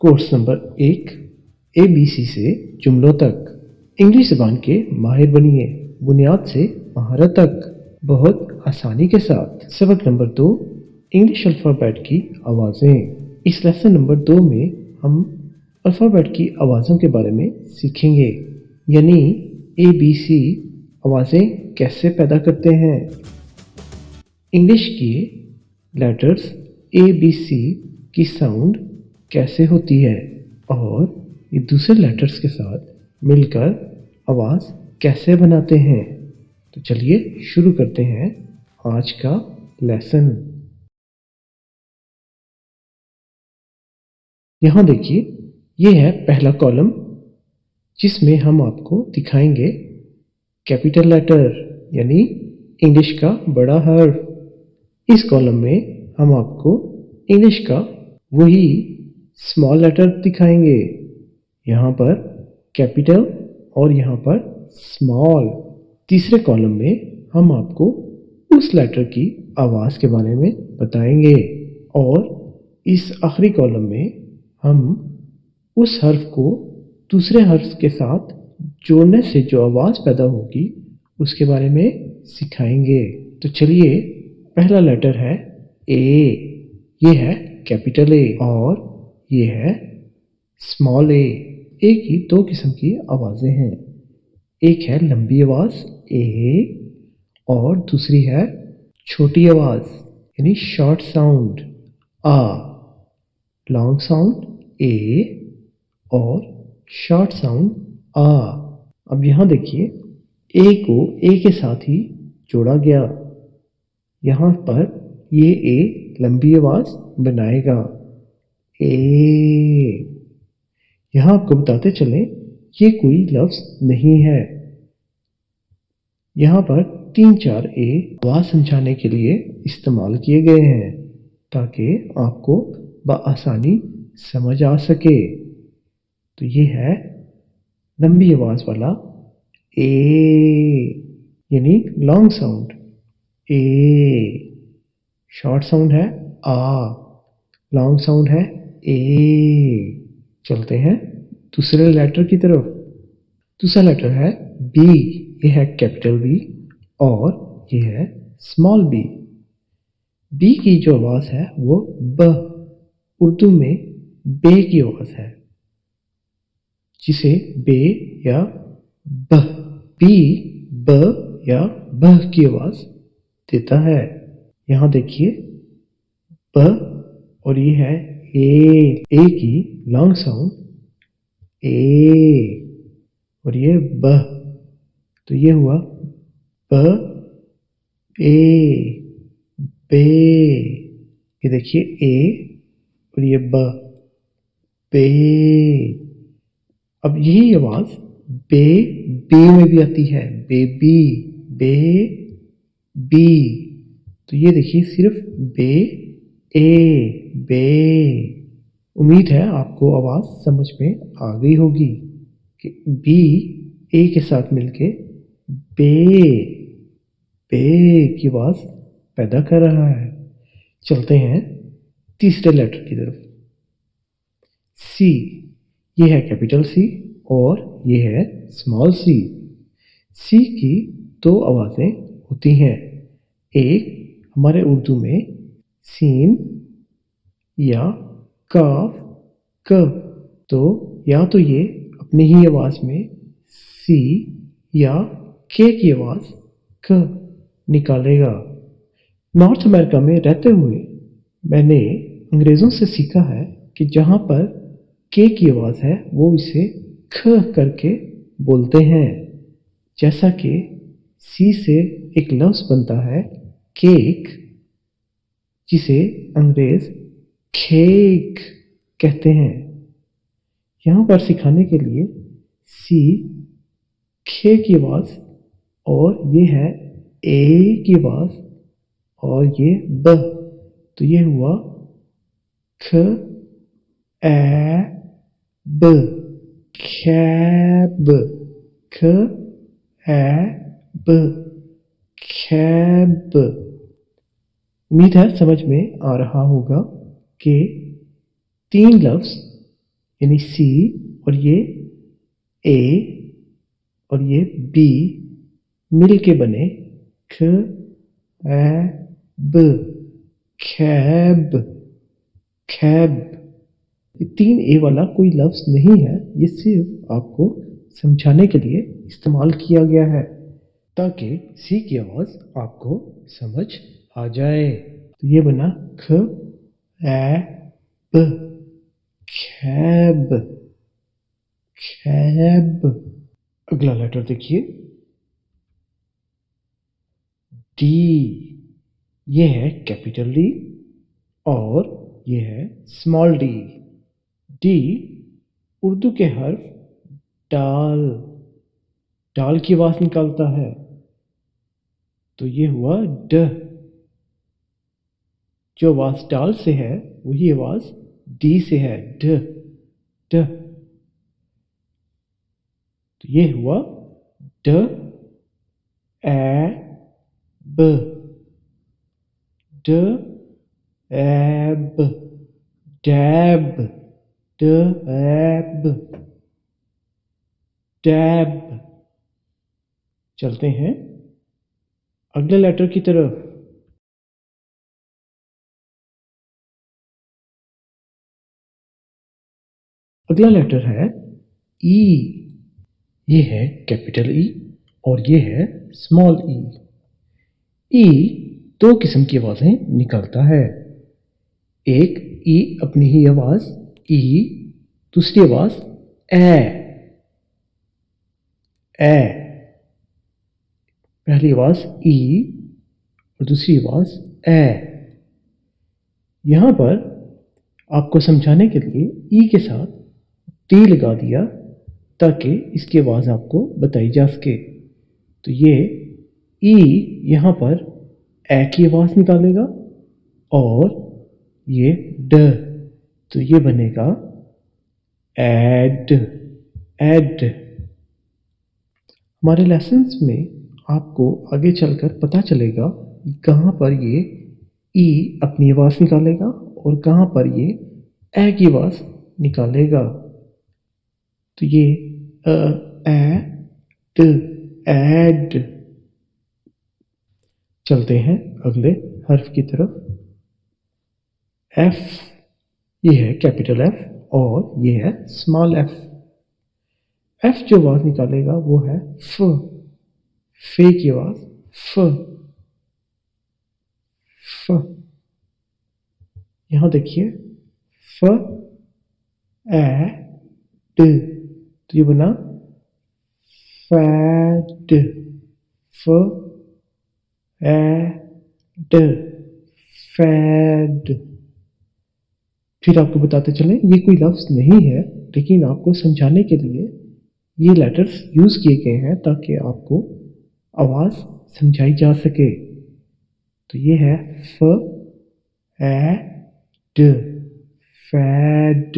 Course number 1 ABC से जुमलों तक। English ज़बान के माहिर बनिए, बुनियाद से महारत तक, बहुत आसानी के साथ। सबक नंबर 2 इंग्लिश अल्फ़ाबेट की आवाज़ें। इस लेसन नंबर 2 में हम अल्फ़ाबेट की आवाज़ों के बारे में सीखेंगे, यानी ABC आवाज़ें कैसे पैदा करते हैं। इंग्लिश के लेटर्स ABC की साउंड कैसे होती है और ये दूसरे लेटर्स के साथ मिलकर आवाज़ कैसे बनाते हैं। तो चलिए शुरू करते हैं आज का लेसन। यहाँ देखिए, ये है पहला कॉलम जिसमें हम आपको दिखाएंगे कैपिटल लेटर यानी इंग्लिश का बड़ा हर्फ। इस कॉलम में हम आपको इंग्लिश का वही स्मॉल लेटर दिखाएंगे, यहाँ पर कैपिटल और यहाँ पर स्मॉल। तीसरे कॉलम में हम आपको उस लेटर की आवाज़ के बारे में बताएंगे और इस आखिरी कॉलम में हम उस हर्फ को दूसरे हर्फ के साथ जोड़ने से जो आवाज़ पैदा होगी उसके बारे में सिखाएंगे। तो चलिए, पहला लेटर है ए। ये है कैपिटल ए और ये है स्मॉल ए। ए की दो किस्म की आवाज़ें हैं, एक है लंबी आवाज़ ए और दूसरी है छोटी आवाज़ यानी शॉर्ट साउंड आ। लॉन्ग साउंड ए और शॉर्ट साउंड आ। अब यहाँ देखिए, ए को ए के साथ ही जोड़ा गया, यहाँ पर ये ए लंबी आवाज़ बनाएगा ए। यहाँ आपको बताते चलें, ये कोई लफ्ज़ नहीं है। यहाँ पर 3-4 ए आवाज़ समझाने के लिए इस्तेमाल किए गए हैं ताकि आपको बआसानी समझ आ सके। तो ये है लंबी आवाज़ वाला ए यानी लॉन्ग साउंड ए। शॉर्ट साउंड है आ, लॉन्ग साउंड है ए। चलते हैं दूसरे लेटर की तरफ। दूसरा लेटर है बी। ये है कैपिटल बी और ये है स्मॉल बी। बी की जो आवाज़ है वो ब, उर्दू में बे की आवाज़ है, जिसे बे या ब, बी ब या ब की आवाज़ देता है। यहाँ देखिए, ब और ये है ए की लॉन्ग साउंड ए और ये ब, तो ये हुआ ब ए बे। ये देखिए ए और ये ब, बे। अब यही आवाज़ बे बे में भी आती है, बेबी बे बी। तो ये देखिए सिर्फ बे ए बे। उम्मीद है आपको आवाज़ समझ में आ गई होगी कि बी ए के साथ मिलके बे बे की आवाज़ पैदा कर रहा है। चलते हैं तीसरे लेटर की तरफ। सी। ये है कैपिटल सी और ये है स्मॉल सी। सी की दो आवाज़ें होती हैं, एक हमारे उर्दू में सीन या काफ क। तो या तो ये अपनी ही आवाज़ में सी या के की आवाज़ क निकालेगा। नॉर्थ अमेरिका में रहते हुए मैंने अंग्रेज़ों से सीखा है कि जहाँ पर के की आवाज़ है वो इसे ख करके बोलते हैं। जैसा कि सी से एक लफ्ज़ बनता है केक, जिसे अंग्रेज़ केक कहते हैं। यहाँ पर सिखाने के लिए सी खे की आवाज़ और ये है ए की आवाज़ और ये ब, तो ये हुआ ख ए ब, खैब। ख ए ब, खैब। उम्मीद है समझ में आ रहा होगा कि 3 लफ्ज़ यानी सी, और ये ए और ये बी मिल के बने ख ए ब, खैब, खैब। ये 3 ए वाला कोई लफ्ज नहीं है, ये सिर्फ आपको समझाने के लिए इस्तेमाल किया गया है ताकि सी की आवाज आपको समझ आ जाए। तो ये बना ख ए ब, खैब, खैब। अगला लेटर देखिए, डी। ये है कैपिटल डी और ये है स्मॉल डी। डी उर्दू के हर्फ डाल, डाल की आवाज निकालता है, तो ये हुआ ड। जो आवाज डाल से है वही आवाज डी से है, ड ड। तो ये हुआ ड ए ब, ड एब, डैब, ड एब, डैब। चलते हैं अगले लेटर की तरफ। अगला लेटर है ई। ये है कैपिटल ई और ये है स्मॉल ई। ई 2 किस्म की आवाजें निकालता है। एक ई अपनी ही आवाज ई, दूसरी आवाज ए, ए। पहली आवाज ई और दूसरी आवाज ए। यहां पर आपको समझाने के लिए ई के साथ टी लगा दिया ताकि इसकी आवाज आपको बताई जा सके। तो ये ई यहां पर ए की आवाज निकालेगा और ये ड, तो ये बनेगा एड, एड। हमारे लेसन्स में आपको आगे चलकर पता चलेगा कि कहाँ पर ये ई अपनी आवाज निकालेगा और कहाँ पर ये ए की आवाज निकालेगा। तो ये ए ड, एड। चलते हैं अगले हर्फ की तरफ। एफ। ये है कैपिटल एफ और ये है स्मॉल एफ। एफ जो आवाज निकालेगा वो है फ, फे की आवाज फ, फ। यहां देखिए फ ए ड, तो ये बना फैड, फ ए ड, फैड। फिर आपको बताते चलें ये कोई लफ्ज नहीं है, लेकिन आपको समझाने के लिए ये लेटर्स यूज किए गए हैं ताकि आपको आवाज समझाई जा सके। तो ये है फ ए ड, फैड,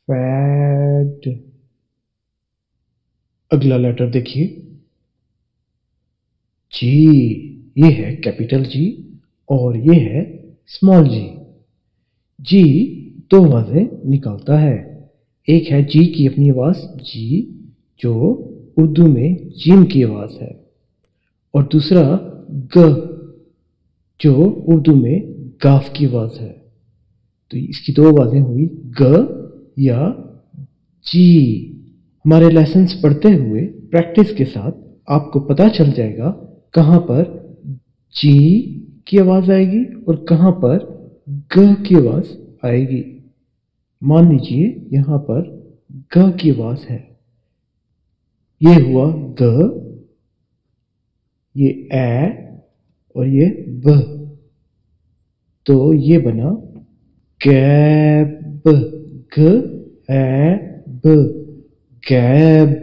फैड। अगला लेटर देखिए, जी। ये है कैपिटल जी और ये है स्मॉल जी। जी 2 आवाजें निकालता है। एक है जी की अपनी आवाज जी, जो उर्दू में जीम की आवाज है, और दूसरा ग, जो उर्दू में गाफ की आवाज है। तो इसकी 2 आवाजें हुई ग या जी। हमारे लेसन्स पढ़ते हुए प्रैक्टिस के साथ आपको पता चल जाएगा कहाँ पर जी की आवाज आएगी और कहाँ पर ग की आवाज आएगी। मान लीजिए यहां पर ग की आवाज है, ये हुआ ग, ये ए और ये ब, तो ये बना गैब, ग ए ब, गैब,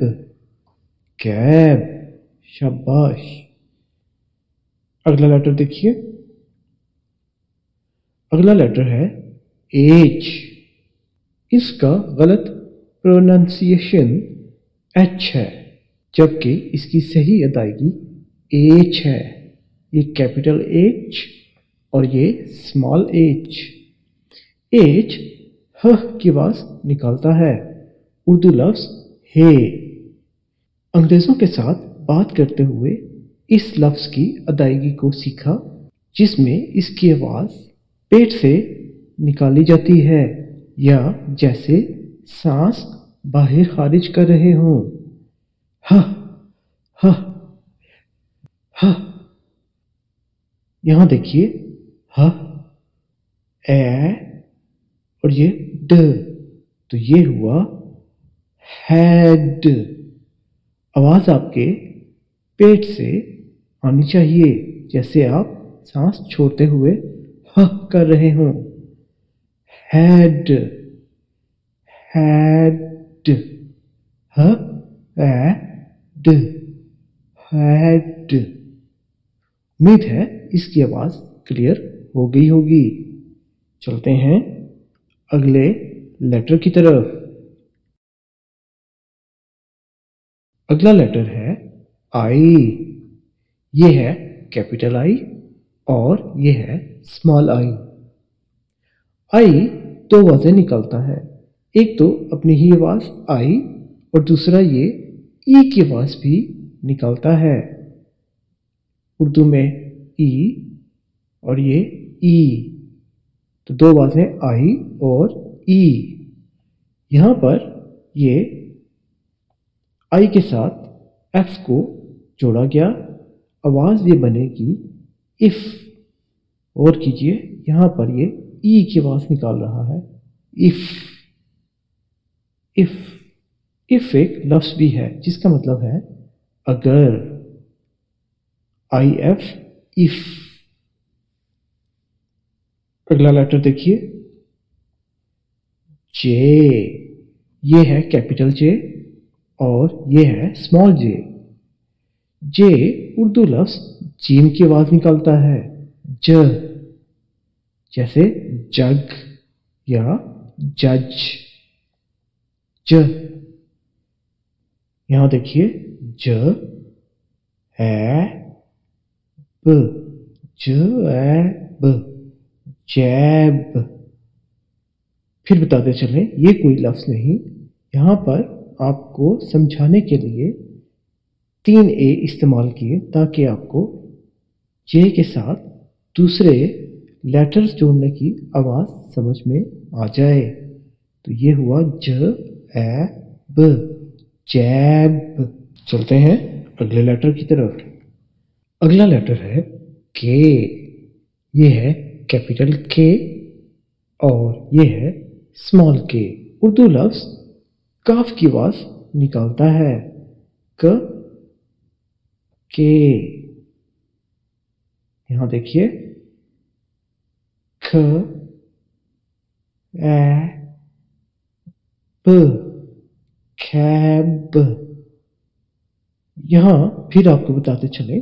गैब। शाबाश। अगला लेटर देखिए, अगला लेटर है एच। इसका गलत प्रोनाउंसिएशन एच है, जबकि इसकी सही अदायगी एच है। ये कैपिटल एच और ये स्मॉल एच। एच ह की आवाज निकालता है। उर्दू लफ्ज हे। अंग्रेजों के साथ बात करते हुए इस लफ्ज की अदायगी को सीखा, जिसमें इसकी आवाज पेट से निकाली जाती है या जैसे सांस बाहर खारिज कर रहे हों। ह ह ह। यहां देखिए, ह, ए और ये ड, तो ये हुआ हेड। आवाज आपके पेट से आनी चाहिए, जैसे आप सांस छोड़ते हुए ह कर रहे हों। हेड, हेड, ह, ए, ड, हेड। उम्मीद है इसकी आवाज क्लियर हो गई होगी। चलते हैं अगले लेटर की तरफ। अगला लेटर है आई। ये है कैपिटल आई और ये है स्मॉल आई। आई दो आवाजें निकालता है, एक तो अपनी ही आवाज आई और दूसरा ये ई की आवाज भी निकालता है। उर्दू में ई और ये ई, तो दो आवाजें आई और ई। यहां पर ये आई के साथ एफ को जोड़ा गया, आवाज ये बनेगी इफ। और कीजिए, यहां पर ये ई की आवाज निकाल रहा है, इफ। इफ, इफ एक लफ्ज भी है जिसका मतलब है अगर। I F, if. अगला लेटर देखिए, जे। ये है कैपिटल जे और ये है स्मॉल जे। जे उर्दू लफ्ज जीम की आवाज निकालता है, ज, जैसे जग या जज। ज। यहां देखिए, ज, है, ब, ज, है, ब, जैब। फिर बताते चलें, ये कोई लफ्ज नहीं, यहां पर आपको समझाने के लिए 3 ए इस्तेमाल किए ताकि आपको जे के साथ दूसरे लेटर्स जोड़ने की आवाज समझ में आ जाए। तो ये हुआ ज, ए, ब, जैब। चलते हैं अगले लेटर की तरफ। अगला लेटर है के। ये है कैपिटल के और ये है स्मॉल के। उर्दू लफ्ज काफ की आवाज निकालता है, क, के। यहां देखिए, ख, ए, ब, खैब। यहां फिर आपको बताते चले,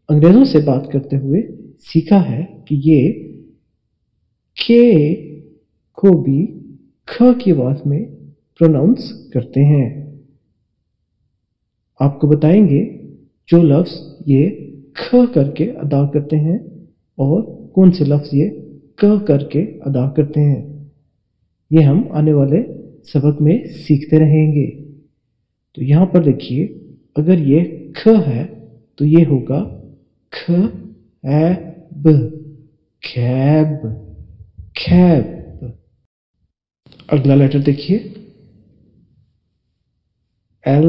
अंग्रेजों से बात करते हुए सीखा है कि ये के को भी ख की आवाज में प्रोनाउंस करते हैं। आपको बताएंगे जो लफ्ज ये ख करके अदा करते हैं और कौन से लफ्ज ये क करके अदा करते हैं। ये हम आने वाले सबक में सीखते रहेंगे। तो यहां पर देखिए, अगर ये ख है तो ये होगा ख, ए, ब, खैब, खैब। अगला लेटर देखिए, एल।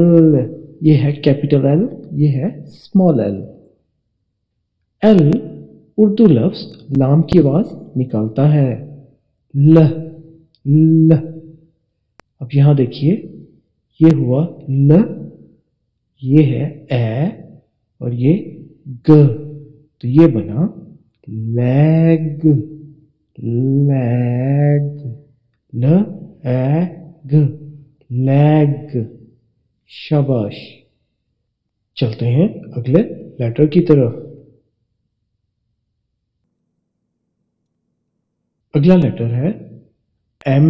ये है कैपिटल एल, ये है स्मॉल एल। एल उर्दू लफ्ज लाम की आवाज निकालता है, ल, ल। अब यहां देखिए, ये हुआ ल, ये है ए और ये ग, तो ये बना लैग, लैग, ल, ए, ग, लैग। शाबाश। चलते हैं अगले लेटर की तरफ। अगला लेटर है एम।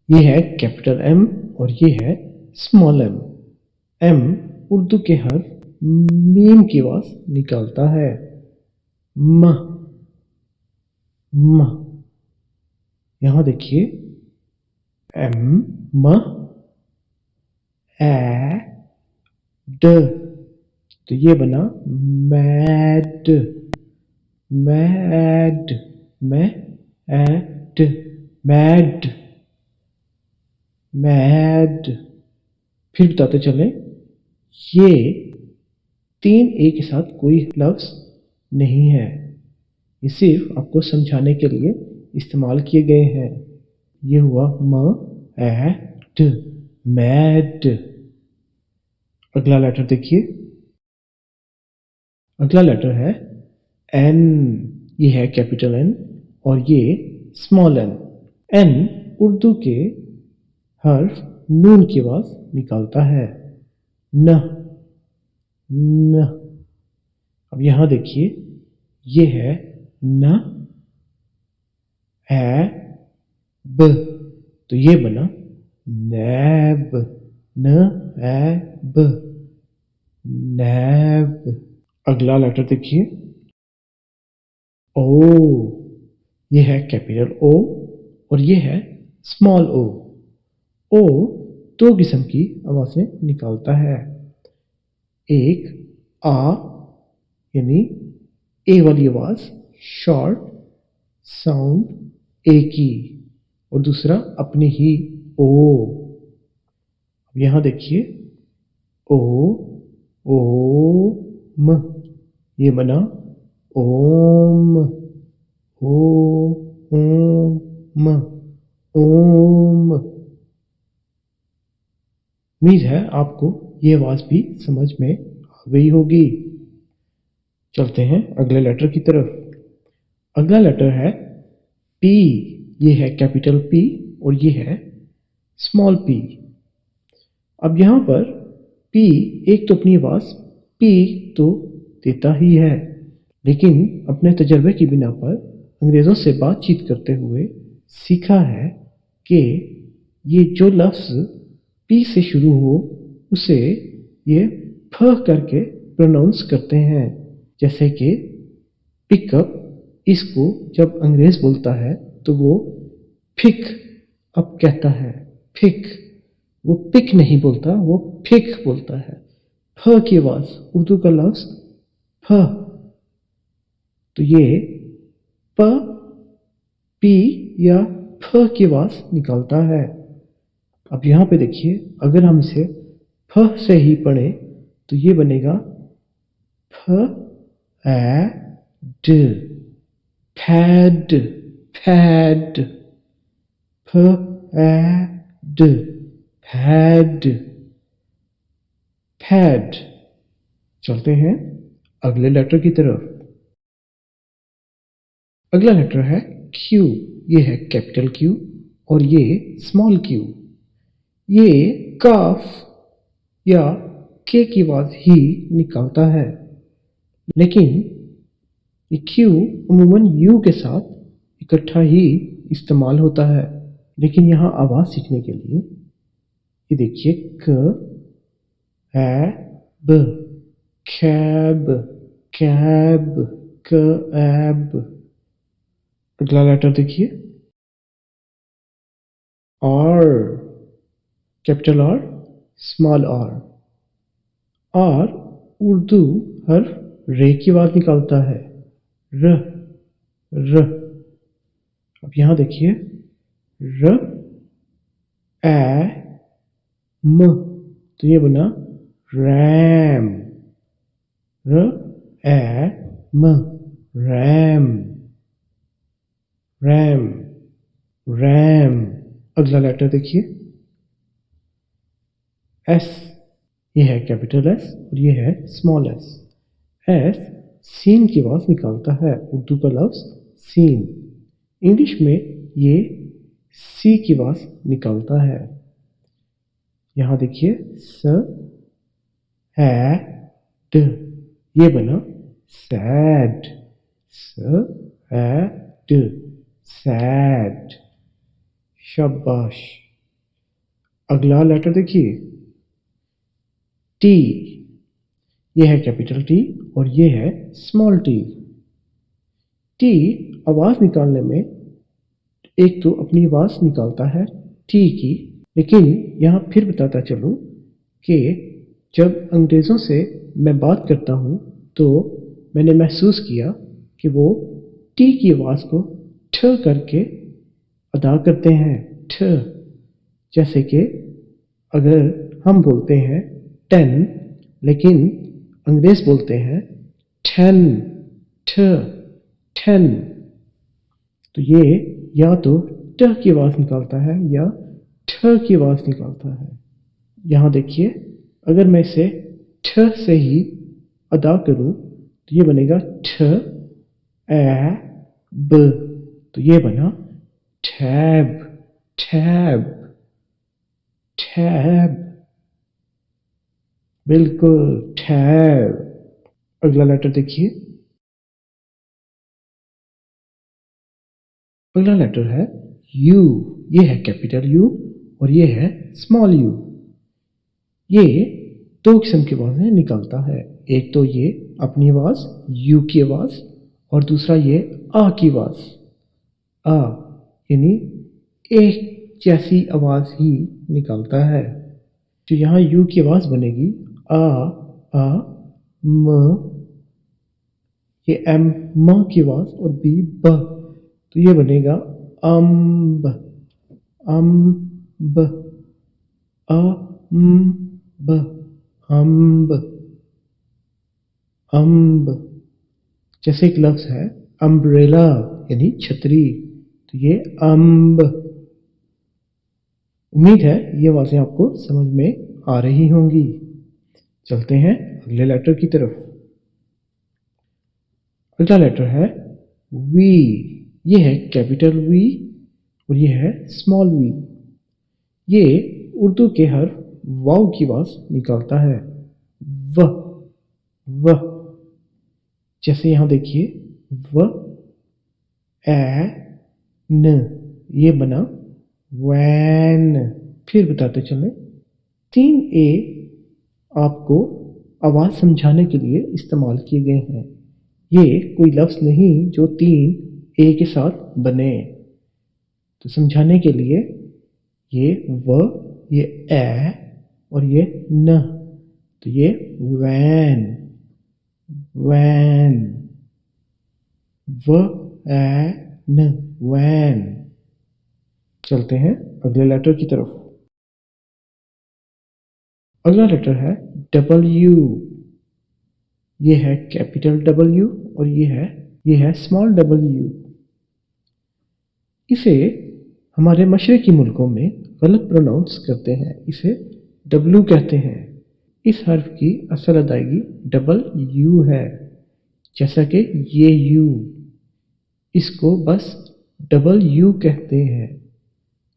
ये है कैपिटल एम और ये है स्मॉल एम। एम उर्दू के हर्फ मीम की आवाज निकालता है, म, म। यहां देखिए, एम म ए ड, तो ये बना mad, mad, mad, mad, mad. फिर बताते चले, ये तीन ए के साथ कोई लफ्ज नहीं है, ये सिर्फ आपको समझाने के लिए इस्तेमाल किए गए हैं। ये हुआ म ए ड, मैड। अगला लेटर देखिए, अगला लेटर है एन। ये है कैपिटल एन और ये स्मॉल एन। एन उर्दू के हर्फ नून की आवाज निकालता है, न, न। अब यहां देखिए, ये है न ए ब, तो ये बना नैब, न ए ब, नैब। अगला लेटर देखिए, ओ। ये है कैपिटल ओ और ये है स्मॉल ओ। ओ दो किस्म की आवाजें निकालता है, एक आ यानी ए वाली आवाज, शॉर्ट साउंड ए की, और दूसरा अपनी ही ओ। अब यहां देखिए, ओ, ओ म, ये बना ओम, ओ ओम, ओम। उम्मीद है आपको ये आवाज भी समझ में आ गई होगी। चलते हैं अगले लेटर की तरफ। अगला लेटर है पी। ये है कैपिटल पी और ये है स्मॉल पी। अब यहां पर पी एक तो अपनी आवाज पी तो देता ही है, लेकिन अपने तजर्बे की बिना पर अंग्रेजों से बातचीत करते हुए सीखा है कि ये जो लफ्ज पी से शुरू हो उसे ये फ करके प्रोनाउंस करते हैं। जैसे कि पिकअप, इसको जब अंग्रेज बोलता है तो वो फिक अप कहता है, फिक। वो पिक नहीं बोलता, वो फिक बोलता है। फ की आवाज, उर्दू का लफ्ज फ, तो ये प पी या फ की आवाज निकालता है। अब यहां पे देखिए, अगर हम इसे फ से ही पढ़े तो ये बनेगा फ ए ड, फैड, फैड, फ ए ड, फैड, फैड। चलते हैं अगले लेटर की तरफ। अगला लेटर है क्यू। ये है कैपिटल क्यू और ये स्मॉल क्यू। ये काफ या के की आवाज ही निकालता है, लेकिन ये क्यू अमूमन यू के साथ इकट्ठा ही इस्तेमाल होता है। लेकिन यहाँ आवाज सीखने के लिए ये देखिए, क ए ब, कैब, कैब, कैब। अगला लेटर देखिए, R. Capital R, small R. R Urdu हर्फ रे की आवाज निकालता है, र, र। अब यहां देखिए, र ए म, तो ये बना रैम, र ए म, रैम, रैम, रैम। अगला लेटर देखिए, एस। ये है कैपिटल एस और ये है स्मॉल एस। एस सीन की आवाज निकालता है, उर्दू का लफ्ज सीन। इंग्लिश में ये सी की आवाज निकालता है। यहां देखिए, स ए ड, ये बना सैड, स ए ड, सैड। शाबाश। अगला लेटर देखिए, टी। ये है कैपिटल टी और ये है स्मॉल टी। टी आवाज निकालने में एक तो अपनी आवाज निकालता है, टी की। लेकिन यहाँ फिर बताता चलूँ कि जब अंग्रेज़ों से मैं बात करता हूँ तो मैंने महसूस किया कि वो टी की आवाज़ को ठ करके अदा करते हैं, ठ। जैसे कि अगर हम बोलते हैं 10 लेकिन अंग्रेज़ बोलते हैं 10, ठ, 10। तो ये या तो ट की आवाज़ निकालता है या ठ की आवाज़ निकालता है। यहाँ देखिए, अगर मैं इसे ठ से ही अदा करूँ तो ये बनेगा ठ ए ब। तो ये बना टैब, टैब, टैब। बिल्कुल, टैब। अगला लेटर देखिए। अगला लेटर है यू। ये है कैपिटल यू और ये है स्मॉल यू। ये दो किस्म की आवाज़ें निकालता है। एक तो ये अपनी आवाज़ यू की आवाज़ और दूसरा ये आ की आवाज़, आ यानी एक जैसी आवाज़ ही निकालता है। तो यहाँ यू की आवाज़ बनेगी आ म। ये एम म की आवाज़ और बी ब। तो ये बनेगा अम्ब, अम्ब, अम्ब, अम्ब, अम्ब। जैसे एक लफ्ज़ है अम्ब्रेला यानी छतरी, तो ये अम्ब। उम्मीद है ये आवाज़ें आपको समझ में आ रही होंगी। चलते हैं अगले लेटर की तरफ। अगला लेटर है वी। ये है कैपिटल वी और ये है स्मॉल वी। ये उर्दू के हर वाव की आवाज़ निकालता है, व, व। जैसे यहाँ देखिए व ए न, ये बना वैन। फिर बताते चले 3 ए आपको आवाज़ समझाने के लिए इस्तेमाल किए गए हैं। ये कोई लफ्ज़ नहीं जो 3 ए के साथ बने। तो समझाने के लिए ये व, ये ए और ये न। तो ये वैन, वैन, व ए न, वैन। चलते हैं अगले लेटर की तरफ। अगला लेटर है डब्ल्यू। ये है कैपिटल डब्ल्यू और ये है स्मॉल डब्ल्यू। इसे हमारे मशरकी मुल्कों में गलत प्रोनाउंस करते हैं, इसे डब्लू कहते हैं। इस हर्फ की असल अदायगी डबल यू है, जैसा कि ये यू, इसको बस डबल यू कहते हैं।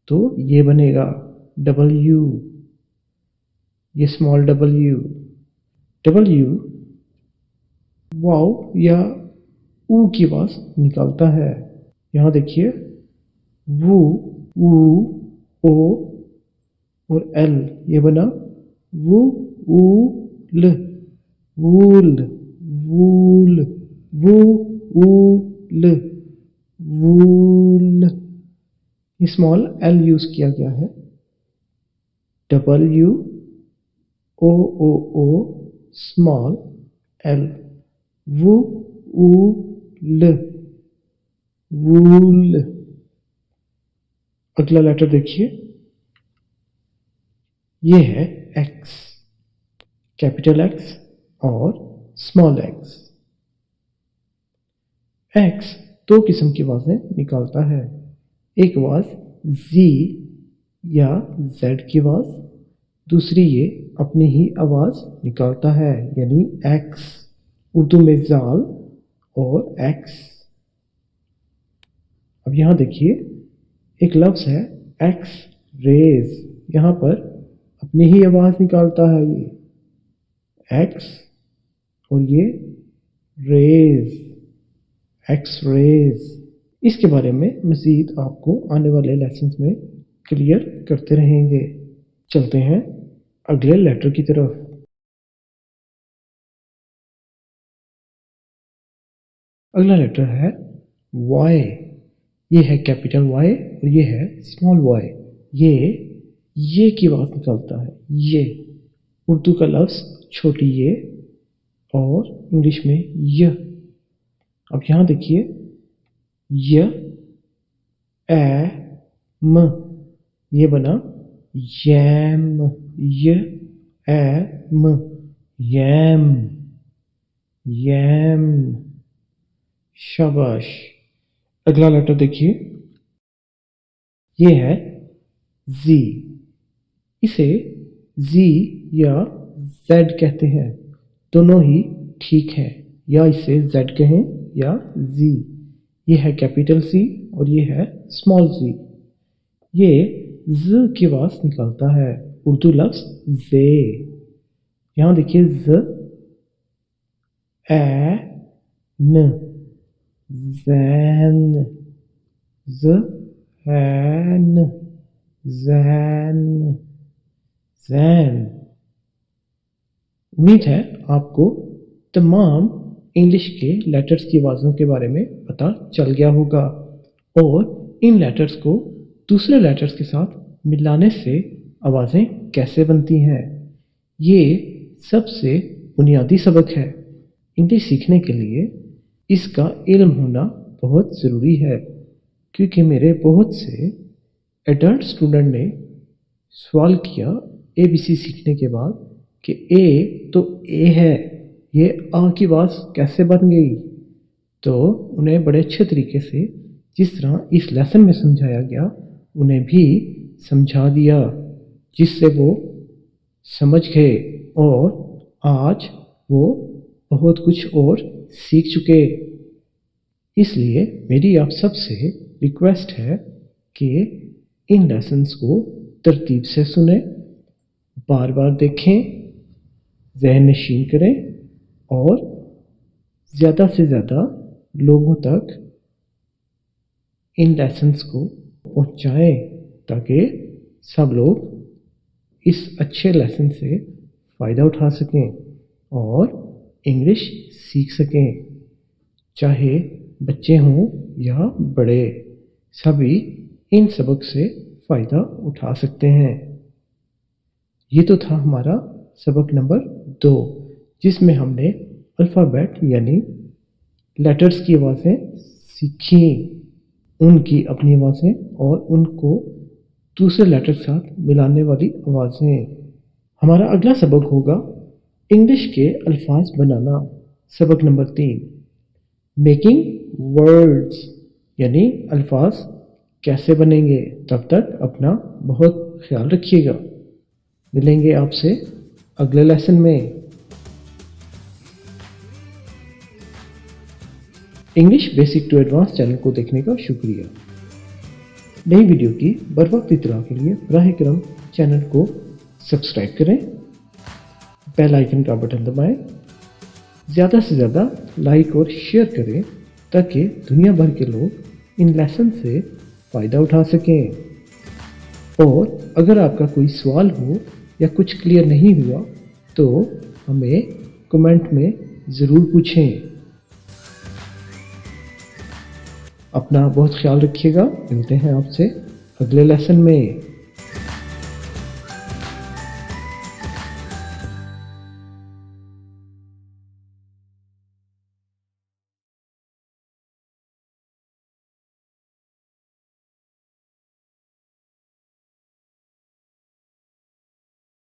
तो ये बनेगा डबल यू, ये स्मॉल डब्ल्यू। डब्ल्यू वाव या ऊ की आवाज़ निकालता है। यहाँ देखिए वू, ऊ, ओ और एल, ये बना वू ऊ ल, वूल, वूल, वू ऊ ल, वूल। ये स्मॉल एल यूज किया गया है। डब्ल्यू ओ ओ ओ स्मॉल एल, वू ऊ ल, वूल। अगला लेटर देखिए, ये है एक्स, कैपिटल एक्स और स्मॉल एक्स। एक्स दो किस्म की आवाज़ें निकालता है। एक आवाज़ जी या जेड की आवाज़, दूसरी ये अपनी ही आवाज़ निकालता है यानी एक्स। उर्दू में जाल और एक्स। अब यहाँ देखिए एक लफ्ज़ है एक्स रेज, यहाँ पर अपनी ही आवाज़ निकालता है ये एक्स और ये रेज, एक्स रेज। इसके बारे में मज़ीद आपको आने वाले लेसन्स में क्लियर करते रहेंगे। चलते हैं अगले लेटर की तरफ। अगला लेटर है वाई। ये है कैपिटल वाई और ये है स्मॉल वाई। ये की आवाज़ निकालता है, ये। उर्दू का लफ्ज़ छोटी ये और इंग्लिश में य। अब यहाँ देखिए, य ए म, ये बना यैम, य ए म, यैम, यैम। शाबाश। अगला लेटर देखिए, ये है जी। इसे जी या जेड कहते हैं, दोनों ही ठीक है, या इसे जेड कहें या जी। ये है कैपिटल सी और ये है स्मॉल सी। ये ज की आवाज़ निकालता है, उर्दू लफ्ज़ जे। यहाँ देखिए, ज ए न, जैन, ज़ैन, ज़ैन, ज़ैन। उम्मीद है आपको तमाम इंग्लिश के लेटर्स की आवाज़ों के बारे में पता चल गया होगा और इन लेटर्स को दूसरे लेटर्स के साथ मिलाने से आवाज़ें कैसे बनती हैं। ये सबसे बुनियादी सबक है। इंग्लिश सीखने के लिए इसका इल्म होना बहुत ज़रूरी है, क्योंकि मेरे बहुत से एडल्ट स्टूडेंट ने सवाल किया ABC सीखने के बाद कि ए तो ए है, ये आ की आवाज़ कैसे बन गई। तो उन्हें बड़े अच्छे तरीके से जिस तरह इस लेसन में समझाया गया, उन्हें भी समझा दिया, जिससे वो समझ गए और आज वो बहुत कुछ और सीख चुके। इसलिए मेरी आप सबसे रिक्वेस्ट है कि इन लेसन्स को तरतीब से सुने, बार बार देखें, ज़हन नशीन करें और ज़्यादा से ज़्यादा लोगों तक इन लेसन्स को पहुंचाएं, ताकि सब लोग इस अच्छे लेसन से फ़ायदा उठा सकें और इंग्लिश सीख सकें। चाहे बच्चे हों या बड़े, सभी इन सबक से फ़ायदा उठा सकते हैं। ये तो था हमारा सबक नंबर 2, जिसमें हमने अल्फ़ाबेट यानी लेटर्स की आवाज़ें सीखी, उनकी अपनी आवाज़ें और उनको दूसरे लेटर के साथ मिलाने वाली आवाज़ें। हमारा अगला सबक होगा इंग्लिश के अल्फाज बनाना। सबक नंबर 3, मेकिंग वर्ड्स, यानी अल्फाज कैसे बनेंगे। तब तक अपना बहुत ख्याल रखिएगा। मिलेंगे आपसे अगले लेसन में। English basic to advance channel को देखने का शुक्रिया। नई वीडियो की बर वक्त इत्तला के लिए बराह करम चैनल को सब्सक्राइब करें, बेल आइकन का बटन दबाएं, ज़्यादा से ज़्यादा लाइक और शेयर करें, ताकि दुनिया भर के लोग इन लेसन से फ़ायदा उठा सकें। और अगर आपका कोई सवाल हो या कुछ क्लियर नहीं हुआ तो हमें कमेंट में ज़रूर पूछें। अपना बहुत ख्याल रखिएगा। मिलते हैं आपसे अगले लेसन में।